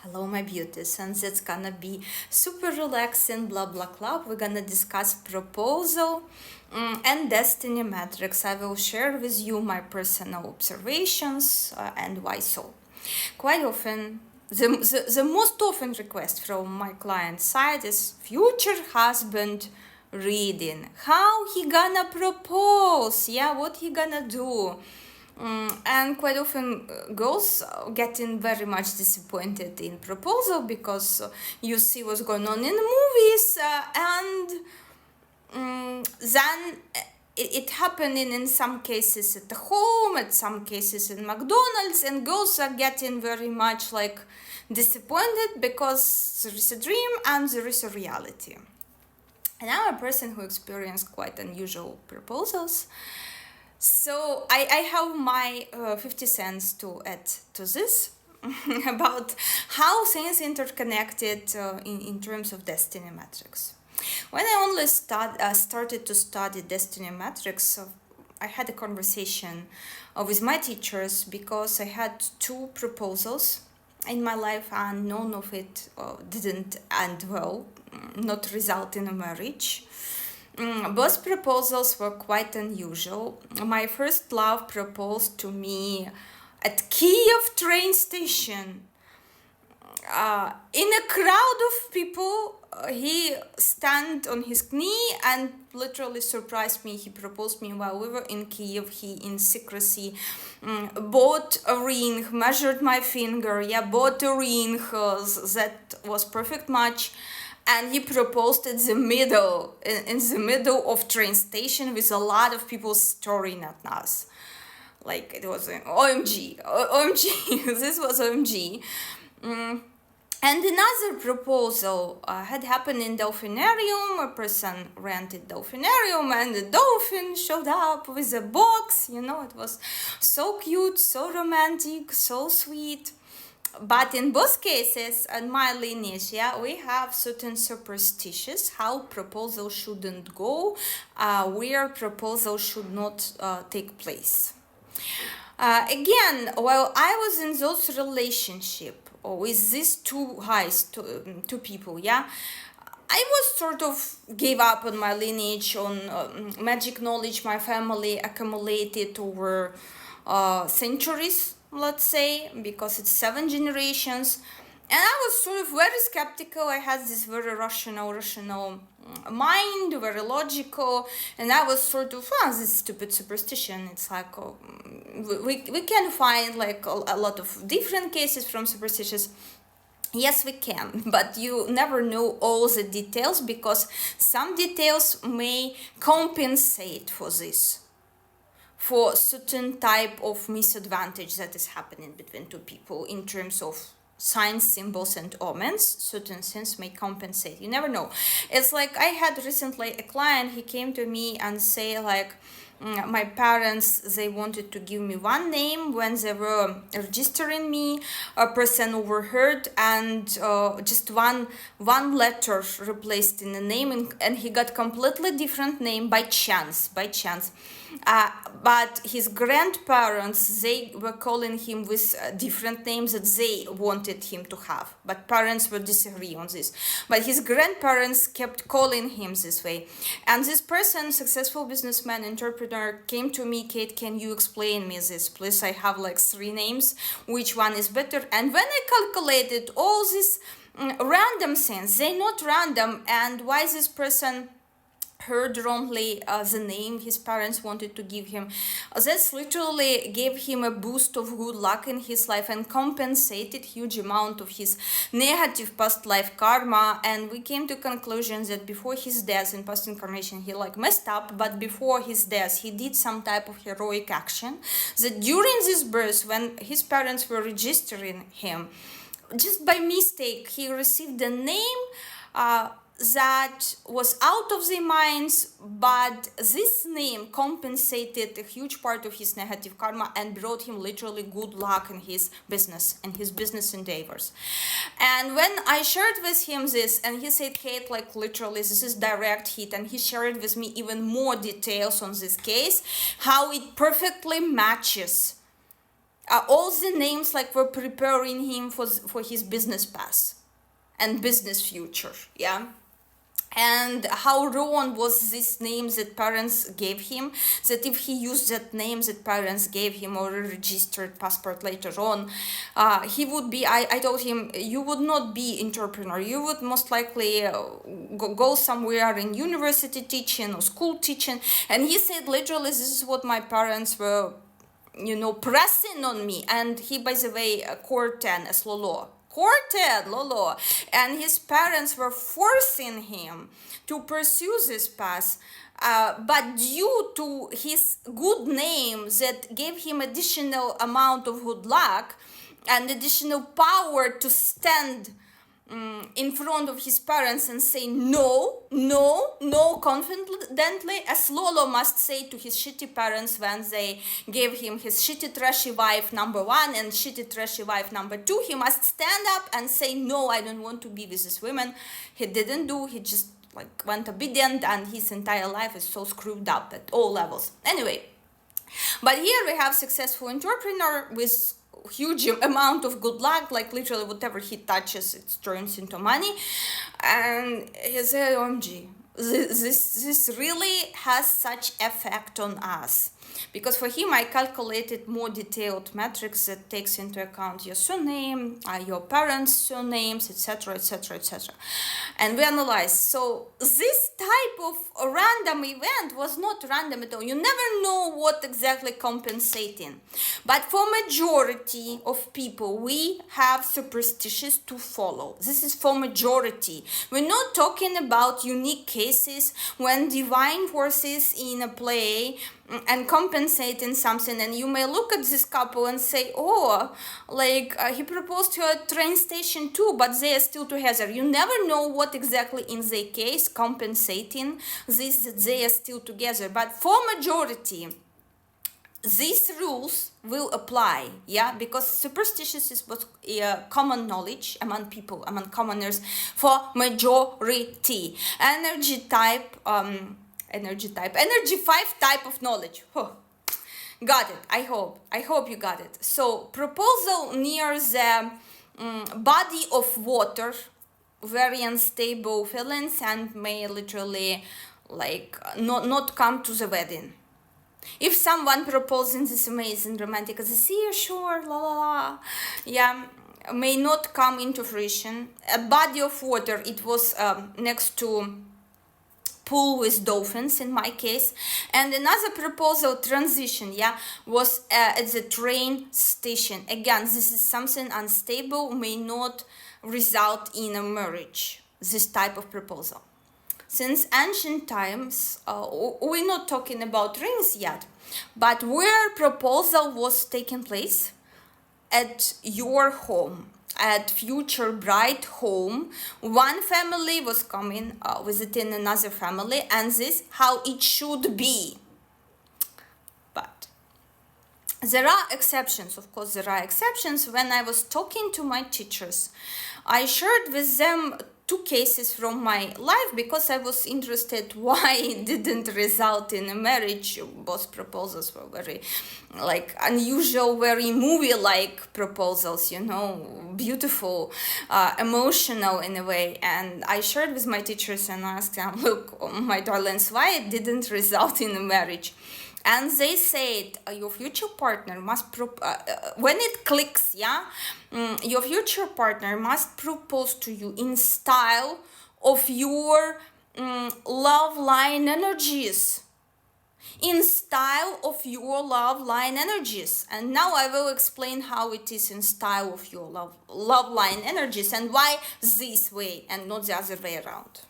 Hello my beauties, and that's gonna be super relaxing blah blah club. We're gonna discuss proposal and destiny metrics. I will share with you my personal observations and why so. Quite often, the most often request from my client side is future husband reading. How he gonna propose? Yeah, what he gonna do? And quite often girls getting very much disappointed in proposal because you see what's going on in movies and then it happening in some cases at the home, at some cases in McDonald's, and girls are getting very much like disappointed because there is a dream and there is a reality. And I'm a person who experienced quite unusual proposals. So I have my 50 cents to add to this about how things interconnected in terms of destiny metrics. When I only started to study destiny metrics, I had a conversation with my teachers because I had two proposals in my life and none of it didn't end well, not result in a marriage. Both proposals were quite unusual. My first love proposed to me at Kiev train station. In a crowd of people, he stand on his knee and literally surprised me. He proposed me while we were in Kiev. He, in secrecy, bought a ring, measured my finger, bought a ring that was perfect match. And he proposed in the middle of train station with a lot of people staring at us. Like it was an OMG, this was OMG. And another proposal had happened in Dolphinarium. A person rented Dolphinarium and the dolphin showed up with a box. You know, it was so cute, so romantic, so sweet. But in both cases, in my lineage, we have certain superstitions, how proposal shouldn't go, where proposal should not take place. Again, while I was in those relationship with these two guys, two people, I was sort of gave up on my lineage, on magic knowledge my family accumulated over centuries, let's say, because it's 7 generations. And I was sort of very skeptical. I had this very rational mind, very logical, and I was sort of, this stupid superstition. It's like, we can find like a lot of different cases from superstitions. Yes, we can, but you never know all the details because some details may compensate for this, for certain type of misadvantage that is happening between two people in terms of signs, symbols, and omens. Certain things may compensate. You never know. It's like I had recently a client, he came to me and say like, my parents, they wanted to give me one name when they were registering me. A person overheard and just one letter replaced in the name, and he got completely different name by chance. But his grandparents, they were calling him with different names that they wanted him to have. But parents were disagree on this. But his grandparents kept calling him this way. And this person, successful businessman, entrepreneur, came to me, Kate, can you explain me this, please? I have like 3 names. Which one is better? And when I calculated all these random things, they not random, and why this person heard wrongly the name his parents wanted to give him, that's literally gave him a boost of good luck in his life and compensated huge amount of his negative past life karma. And we came to conclusion that before his death, in past incarnation, he like messed up, but before his death he did some type of heroic action, that during this birth, when his parents were registering him, just by mistake he received a name that was out of their minds, but this name compensated a huge part of his negative karma and brought him literally good luck in his business and his business endeavors. And when I shared with him this, and he said, Kate, like literally this is direct hit, and he shared with me even more details on this case, how it perfectly matches all the names like were preparing him for his business path and business future, yeah. And how wrong was this name that parents gave him, that if he used that name that parents gave him or a registered passport later on, he would be, I told him, you would not be entrepreneur, you would most likely go somewhere in university teaching or school teaching. And he said literally, this is what my parents were, you know, pressing on me. And he, by the way, courted as Lolo, and his parents were forcing him to pursue this path, but due to his good name that gave him additional amount of good luck and additional power to stand in front of his parents and say no confidently, as Lolo must say to his shitty parents when they gave him his shitty trashy wife number 1 and shitty trashy wife number 2. He must stand up and say no, I don't want to be with this woman. He didn't do, he just like went obedient, and his entire life is so screwed up at all levels. Anyway, but here we have successful entrepreneur with huge amount of good luck, like literally whatever he touches it turns into money. And he said, OMG, this really has such effect on us, because for him I calculated more detailed metrics that takes into account your surname, your parents' surnames, etc, etc, etc. And we analyzed. So this type of random event was not random at all. You never know what exactly compensating. But for majority of people, we have superstitions to follow. This is for majority. We're not talking about unique cases when divine forces in a play and compensating something, and you may look at this couple and say, oh, like he proposed to her at train station too, but they are still together. You never know what exactly in their case compensating this, that they are still together. But for majority, these rules will apply, yeah, because superstitious is what common knowledge among people, among commoners, for majority. Energy 5 type of knowledge. Got it. I hope you got it. So proposal near the body of water, very unstable feelings, and may literally like not come to the wedding. If someone proposing this amazing romantic as a sea shore, la la la, yeah, may not come into fruition. A body of water, it was next to pool with dolphins in my case. And another proposal, transition, yeah, was at the train station. Again, this is something unstable, may not result in a marriage, this type of proposal. Since ancient times, we're not talking about rings yet, but where proposal was taking place at your home, at future bride home, one family was coming visiting another family, and this how it should be. But there are exceptions, of course there are exceptions. When I was talking to my teachers, I shared with them 2 cases from my life, because I was interested why it didn't result in a marriage. Both proposals were very like unusual, very movie-like proposals, you know, beautiful, emotional in a way. And I shared with my teachers and asked them, look, my darlings, why it didn't result in a marriage? And they said, your future partner must, when it clicks, yeah, your future partner must propose to you in style of your love line energies. In style of your love line energies. And now I will explain how it is in style of your love line energies and why this way and not the other way around.